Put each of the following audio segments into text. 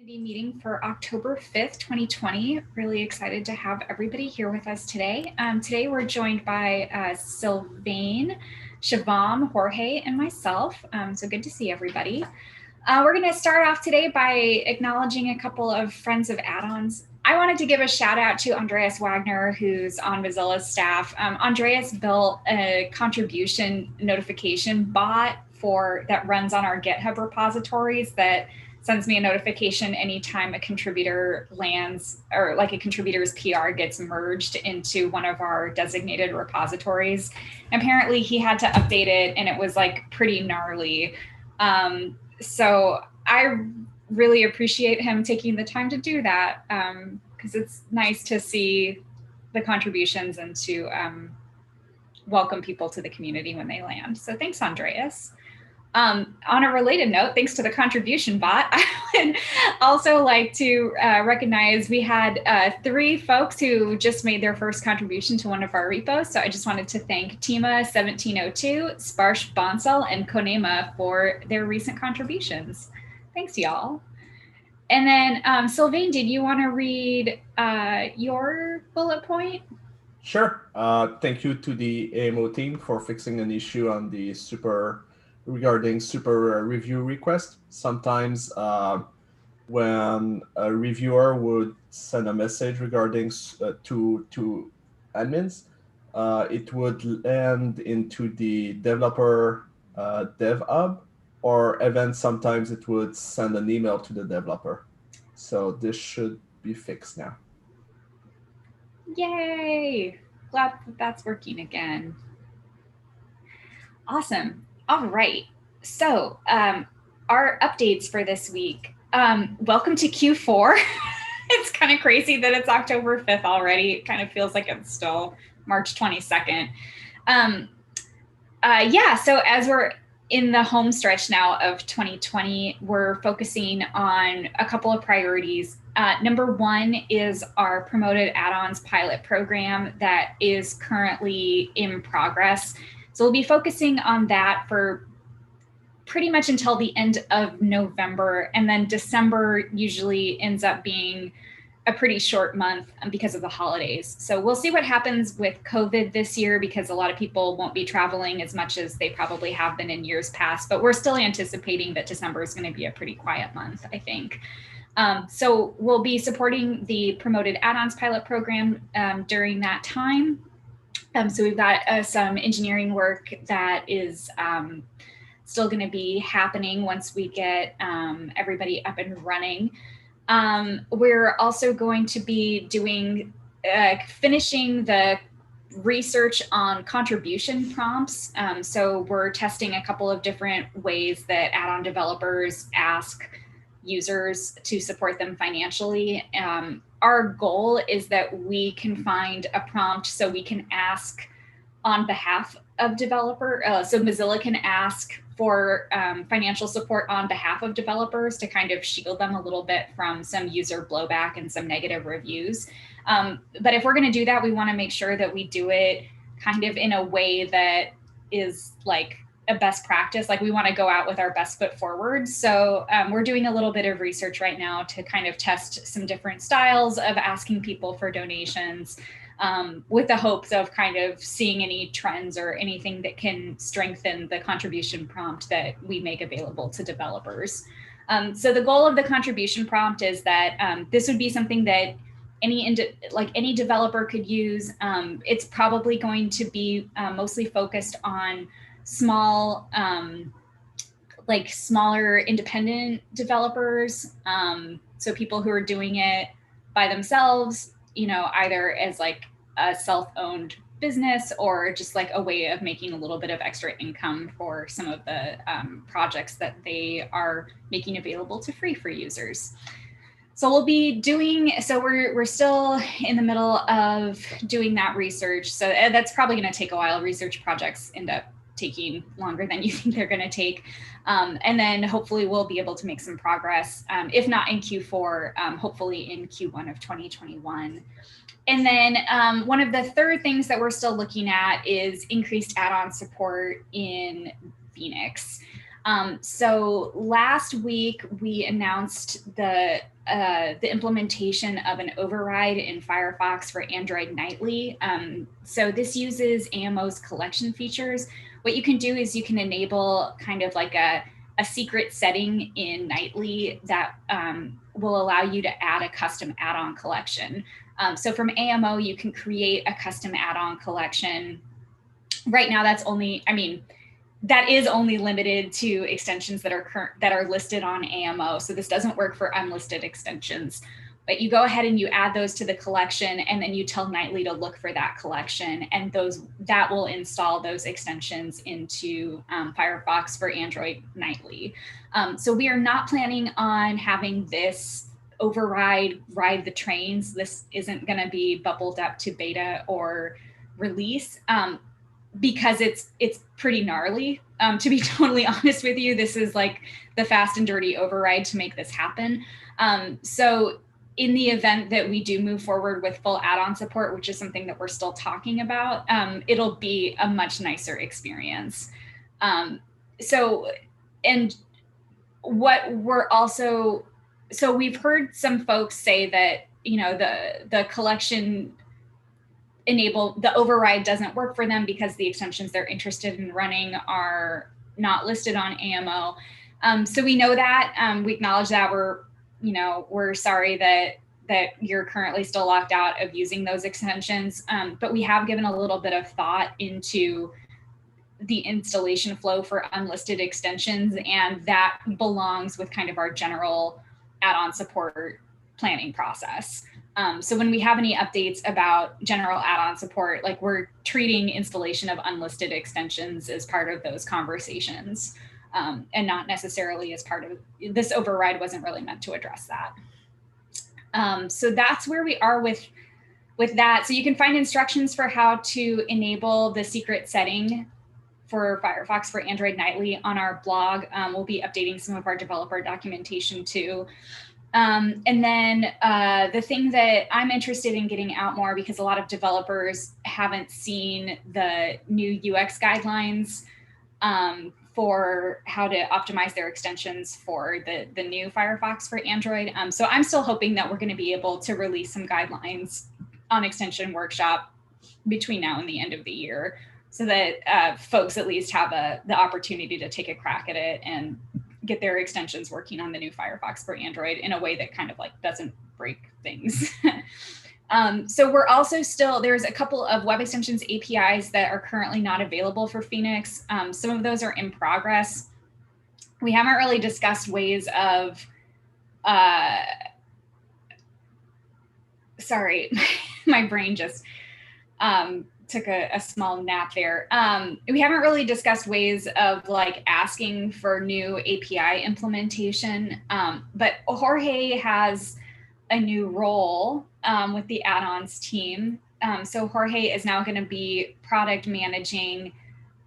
Meeting for October 5th, 2020. Really excited to have everybody here with us today. Today we're joined by Sylvain, Shivam, Jorge, and myself. So good to see everybody. We're going to start off today by acknowledging a couple of friends of add-ons. I wanted to give a shout out to Andreas Wagner, who's on Mozilla's staff. Andreas built a contribution notification bot that runs on our GitHub repositories that sends me a notification anytime a contributor lands or like a contributor's PR gets merged into one of our designated repositories. Apparently he had to update it and it was like pretty gnarly. So I really appreciate him taking the time to do that because it's nice to see the contributions and to welcome people to the community when they land. So thanks, Andreas. On a related note, thanks to the contribution bot, I would also like to recognize we had 3 folks who just made their first contribution to one of our repos. So I just wanted to thank Tima1702, Sparsh Bonsal, and Konema for their recent contributions. Thanks, y'all. And then Sylvain, did you want to read your bullet point? Sure. Thank you to the AMO team for fixing an issue on the regarding super review request. Sometimes when a reviewer would send a message regarding to admins, it would land into the developer dev hub, or even sometimes it would send an email to the developer. So this should be fixed now. Yay! Glad that's working again. Awesome. All right. So our updates for this week. Welcome to Q4. It's kind of crazy that it's October 5th already. It kind of feels like it's still March 22nd. Yeah, so as we're in the home stretch now of 2020, we're focusing on a couple of priorities. Number 1 is our promoted add-ons pilot program that is currently in progress. So we'll be focusing on that for pretty much until the end of November, and then December usually ends up being a pretty short month because of the holidays. So we'll see what happens with COVID this year, because a lot of people won't be traveling as much as they probably have been in years past, but we're still anticipating that December is going to be a pretty quiet month, I think. So we'll be supporting the promoted add-ons pilot program during that time. So we've got some engineering work that is still going to be happening once we get everybody up and running. We're also going to be doing, finishing the research on contribution prompts. So we're testing a couple of different ways that add-on developers ask users to support them financially. Our goal is that we can find a prompt so we can ask on behalf of developer. So Mozilla can ask for financial support on behalf of developers to kind of shield them a little bit from some user blowback and some negative reviews. But if we're going to do that, we want to make sure that we do it kind of in a way that is like a best practice. Like we want to go out with our best foot forward. So we're doing a little bit of research right now to kind of test some different styles of asking people for donations, with the hopes of kind of seeing any trends or anything that can strengthen the contribution prompt that we make available to developers. So the goal of the contribution prompt is that this would be something that any developer could use. It's probably going to be mostly focused on smaller independent developers. So people who are doing it by themselves, either as like a self-owned business or just like a way of making a little bit of extra income for some of the projects that they are making available to free for users. So we're still in the middle of doing that research. So that's probably going to take a while. Research projects end up taking longer than you think they're going to take. And then hopefully we'll be able to make some progress, if not in Q4, hopefully in Q1 of 2021. And then one of the third things that we're still looking at is increased add-on support in Phoenix. So last week we announced the implementation of an override in Firefox for Android Nightly. So this uses AMO's collection features. What you can do is you can enable kind of like a secret setting in Nightly that will allow you to add a custom add-on collection. So from AMO, you can create a custom add-on collection. Right now, that's only, I mean, that is only limited to extensions that are listed on AMO. So this doesn't work for unlisted extensions. But you go ahead and you add those to the collection, and then you tell Nightly to look for that collection, and that will install those extensions into Firefox for Android Nightly. So we are not planning on having this override ride the trains. This isn't going to be bubbled up to beta or release. Because it's pretty gnarly. To be totally honest with you, this is like the fast and dirty override to make this happen. So in the event that we do move forward with full add-on support, which is something that we're still talking about, it'll be a much nicer experience. So what we're also, so we've heard some folks say that, you know, the collection the override doesn't work for them because the extensions they're interested in running are not listed on AMO. So we know that, we acknowledge that, we're sorry that you're currently still locked out of using those extensions, but we have given a little bit of thought into the installation flow for unlisted extensions, and that belongs with kind of our general add-on support planning process. So when we have any updates about general add-on support, like, we're treating installation of unlisted extensions as part of those conversations, and not necessarily as part of this override. Wasn't really meant to address that. So that's where we are with that. So you can find instructions for how to enable the secret setting for Firefox for Android Nightly on our blog. We'll be updating some of our developer documentation too. And then the thing that I'm interested in getting out more, because a lot of developers haven't seen the new UX guidelines for how to optimize their extensions for the new Firefox for Android. So I'm still hoping that we're going to be able to release some guidelines on Extension Workshop between now and the end of the year, so that folks at least have the opportunity to take a crack at it and get their extensions working on the new Firefox for Android in a way that kind of like doesn't break things. So we're also there's a couple of web extensions APIs that are currently not available for Phoenix. Some of those are in progress. We haven't really discussed ways of, sorry, my brain just took a small nap there. We haven't really discussed ways of like asking for new API implementation, but Jorge has a new role with the add-ons team. So Jorge is now going to be product managing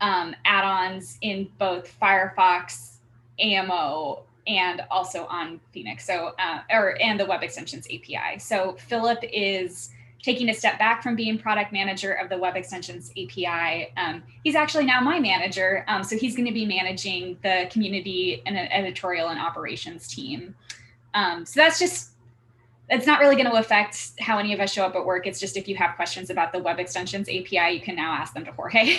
add-ons in both Firefox, AMO, and also on Phoenix. So, and the Web Extensions API. So Philip is taking a step back from being product manager of the Web Extensions API. He's actually now my manager. So he's going to be managing the community and an editorial and operations team. So it's not really going to affect how any of us show up at work. It's just, if you have questions about the Web Extensions API, you can now ask them to Jorge.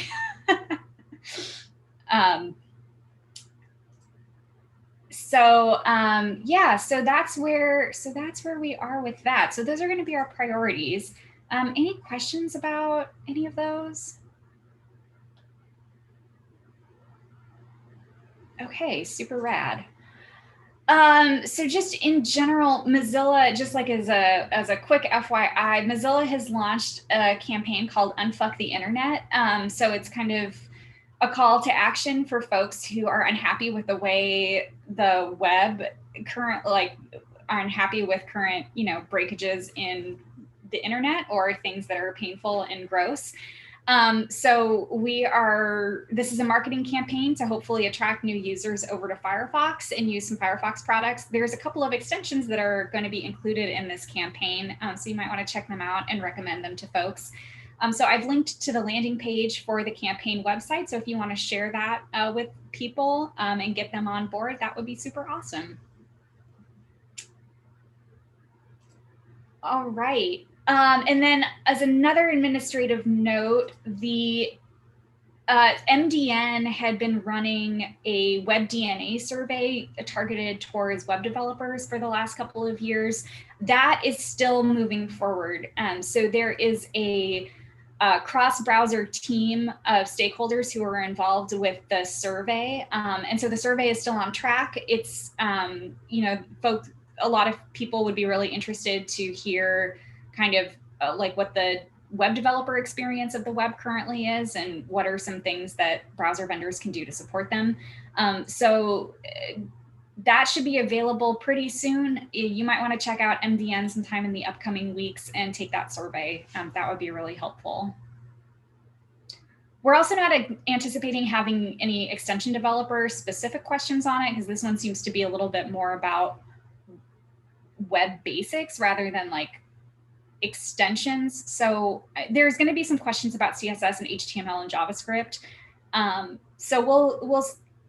Yeah, so that's where we are with that. So those are going to be our priorities. Any questions about any of those? Okay, super rad. So just in general, Mozilla, just like as a quick FYI, Mozilla has launched a campaign called Unfuck the Internet. So it's kind of a call to action for folks who are unhappy with the way the web are unhappy with current, breakages in the internet or things that are painful and gross. So this is a marketing campaign to hopefully attract new users over to Firefox and use some Firefox products. There's a couple of extensions that are going to be included in this campaign. So you might want to check them out and recommend them to folks. So I've linked to the landing page for the campaign website. So if you want to share that with people and get them on board, that would be super awesome. All right. And then as another administrative note, the MDN had been running a web DNA survey targeted towards web developers for the last couple of years. That is still moving forward. So there is a cross-browser team of stakeholders who are involved with the survey. And so the survey is still on track. It's, folks, a lot of people would be really interested to hear kind of like what the web developer experience of the web currently is and what are some things that browser vendors can do to support them. So that should be available pretty soon. You might want to check out MDN sometime in the upcoming weeks and take that survey. That would be really helpful. We're also not anticipating having any extension developer specific questions on it because this one seems to be a little bit more about web basics rather than like extensions. So there's going to be some questions about CSS and HTML and JavaScript. So we'll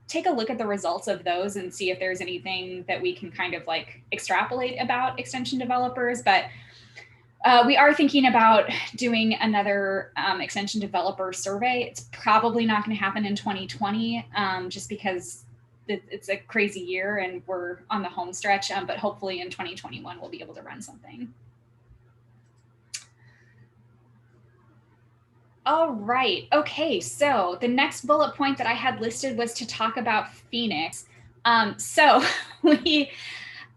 take a look at the results of those and see if there's anything that we can kind of like extrapolate about extension developers. But we are thinking about doing another extension developer survey. It's probably not going to happen in 2020 just because it's a crazy year and we're on the home stretch, but hopefully in 2021 we'll be able to run something. All right. Okay. So the next bullet point that I had listed was to talk about Phoenix. So we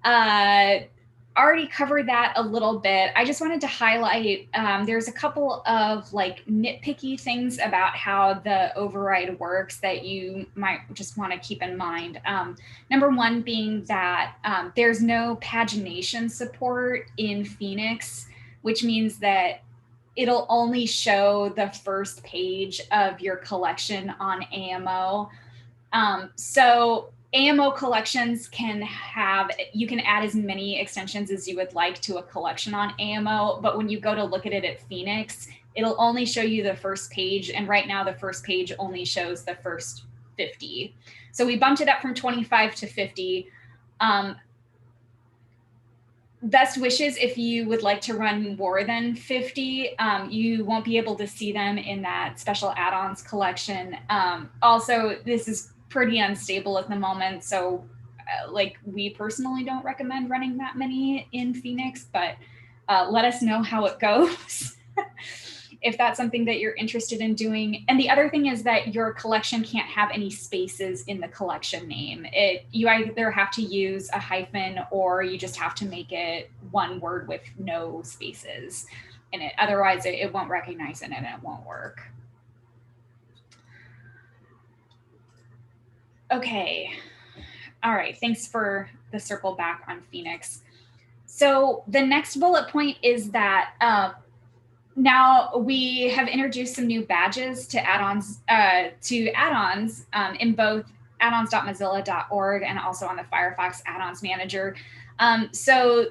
already covered that a little bit. I just wanted to highlight, there's a couple of like nitpicky things about how the override works that you might just want to keep in mind. Number one being that there's no pagination support in Phoenix, which means that it'll only show the first page of your collection on AMO. So AMO collections you can add as many extensions as you would like to a collection on AMO, but when you go to look at it at Phoenix, it'll only show you the first page. And right now the first page only shows the first 50. So we bumped it up from 25 to 50. Best wishes if you would like to run more than 50. You won't be able to see them in that special add-ons collection. Also, this is pretty unstable at the moment. So like we personally don't recommend running that many in Phoenix, but let us know how it goes. If that's something that you're interested in doing. And the other thing is that your collection can't have any spaces in the collection name. You either have to use a hyphen or you just have to make it one word with no spaces in it. Otherwise, it won't recognize it and it won't work. Okay. All right. Thanks for the circle back on Phoenix. So the next bullet point is that now we have introduced some new badges to add-ons in both addons.mozilla.org and also on the Firefox add-ons manager. So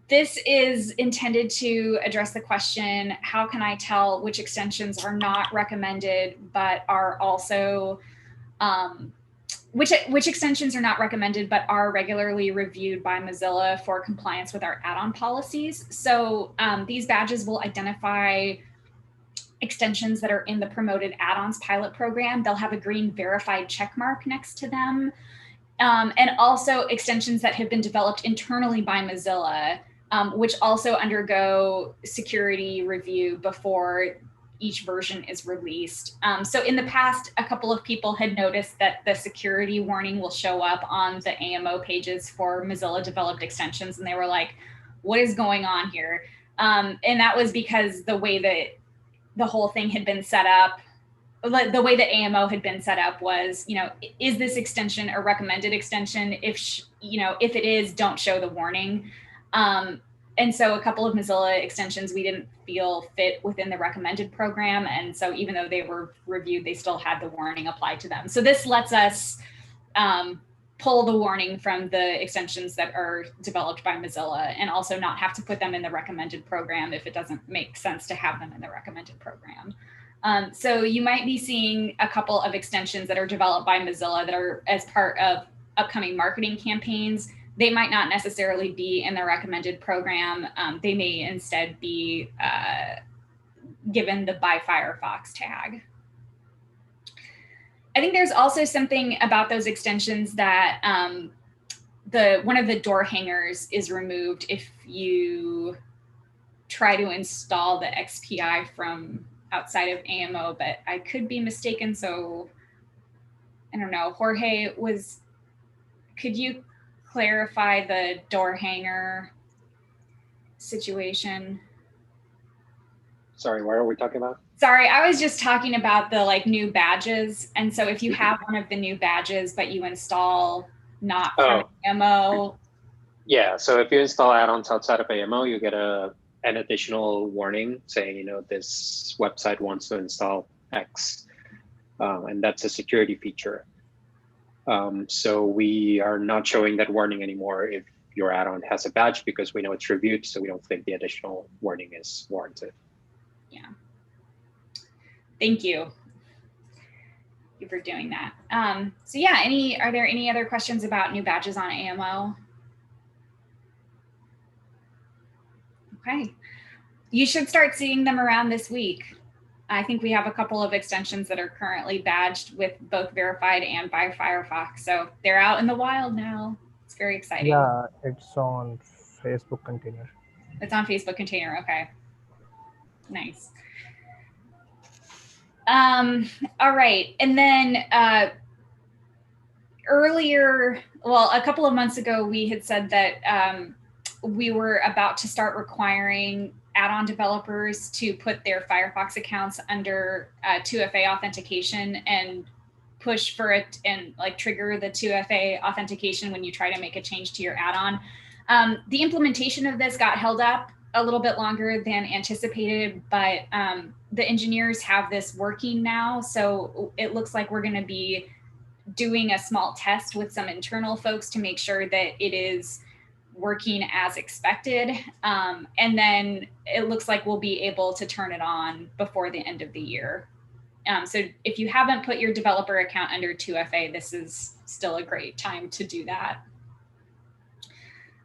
this is intended to address the question, how can I tell which extensions are not recommended, but are also, which extensions are not recommended, but are regularly reviewed by Mozilla for compliance with our add-on policies. So these badges will identify extensions that are in the promoted add-ons pilot program. They'll have a green verified check mark next to them. And also extensions that have been developed internally by Mozilla, which also undergo security review before each version is released. So in the past, a couple of people had noticed that the security warning will show up on the AMO pages for Mozilla developed extensions. And they were like, what is going on here? And that was because the way that the whole thing had been set up, the way that AMO had been set up was, is this extension a recommended extension? If it is, don't show the warning. And so a couple of Mozilla extensions we didn't feel fit within the recommended program. And so even though they were reviewed, they still had the warning applied to them. So this lets us pull the warning from the extensions that are developed by Mozilla, and also not have to put them in the recommended program if it doesn't make sense to have them in the recommended program. So you might be seeing a couple of extensions that are developed by Mozilla that are as part of upcoming marketing campaigns. They might not necessarily be in the recommended program. They may instead be given the by Firefox tag. I think there's also something about those extensions that one of the door hangers is removed if you try to install the XPI from outside of AMO, but I could be mistaken. So I don't know, Jorge, could you clarify the door hanger situation? Sorry, what are we talking about? Sorry, I was just talking about the like new badges. And so if you have one of the new badges, but you install not from AMO. Yeah, so if you install add-ons outside of AMO, you get an additional warning saying, you know, this website wants to install X, and that's a security feature. So we are not showing that warning anymore if your add-on has a badge, because we know it's reviewed, so we don't think the additional warning is warranted. Yeah. Thank you. Thank you for doing that. So yeah, are there any other questions about new badges on AMO? Okay. You should start seeing them around this week. I think we have a couple of extensions that are currently badged with both verified and by Firefox. So they're out in the wild now. It's very exciting. Yeah, it's on Facebook Container. It's on Facebook Container. Okay. Nice. All right. And then earlier, well, a couple of months ago, we had said that we were about to start requiring add-on developers to put their Firefox accounts under 2FA authentication and push for it and like trigger the 2FA authentication when you try to make a change to your add-on. The implementation of this got held up a little bit longer than anticipated, but the engineers have this working now. So it looks like we're going to be doing a small test with some internal folks to make sure that it is working as expected. And then it looks like we'll be able to turn it on before the end of the year. So if you haven't put your developer account under 2FA, this is still a great time to do that.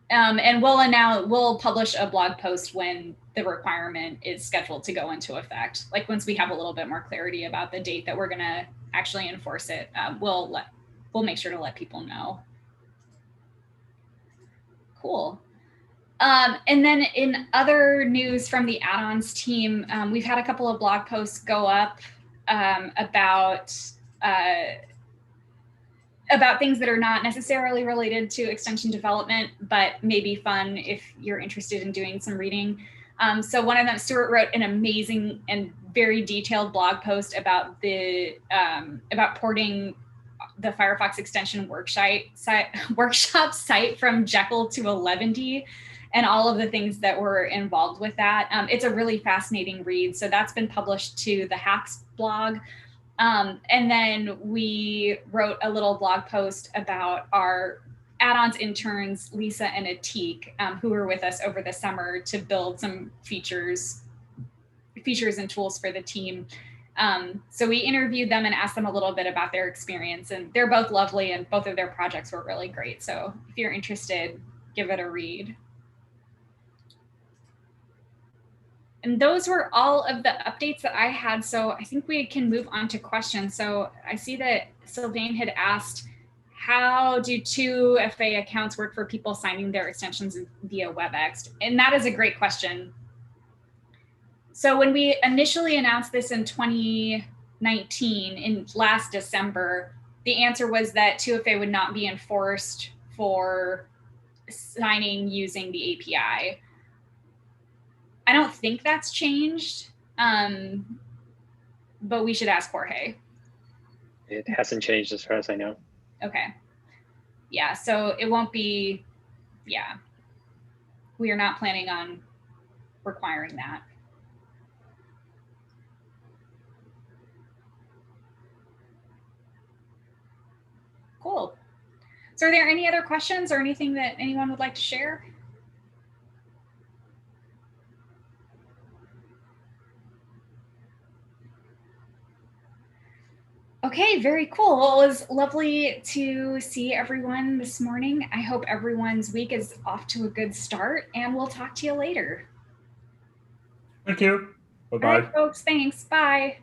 And we'll publish a blog post when the requirement is scheduled to go into effect. Like once we have a little bit more clarity about the date that we're going to actually enforce it, we'll make sure to let people know. Cool. And then in other news from the add-ons team, we've had a couple of blog posts go up about things that are not necessarily related to extension development, but may be fun if you're interested in doing some reading. So one of them, Stuart wrote an amazing and very detailed blog post about about porting the Firefox extension workshop site from Jekyll to 11D and all of the things that were involved with that. It's a really fascinating read. So that's been published to the Hacks blog. And then we wrote a little blog post about our add-ons interns, Lisa and Atik, who were with us over the summer to build some features and tools for the team. So we interviewed them and asked them a little bit about their experience, and they're both lovely and both of their projects were really great. So if you're interested, give it a read. And those were all of the updates that I had. So I think we can move on to questions. So I see that Sylvain had asked, how do 2FA accounts work for people signing their extensions via Webex? And that is a great question. So when we initially announced this in 2019, in last December, the answer was that 2FA would not be enforced for signing using the API. I don't think that's changed, but we should ask Jorge. It hasn't changed as far as I know. Okay. Yeah, so it won't be, yeah. We are not planning on requiring that. Cool. So are there any other questions or anything that anyone would like to share? Okay, very cool. Well, it was lovely to see everyone this morning. I hope everyone's week is off to a good start, and we'll talk to you later. Thank you. Bye-bye. All right, folks, thanks. Bye.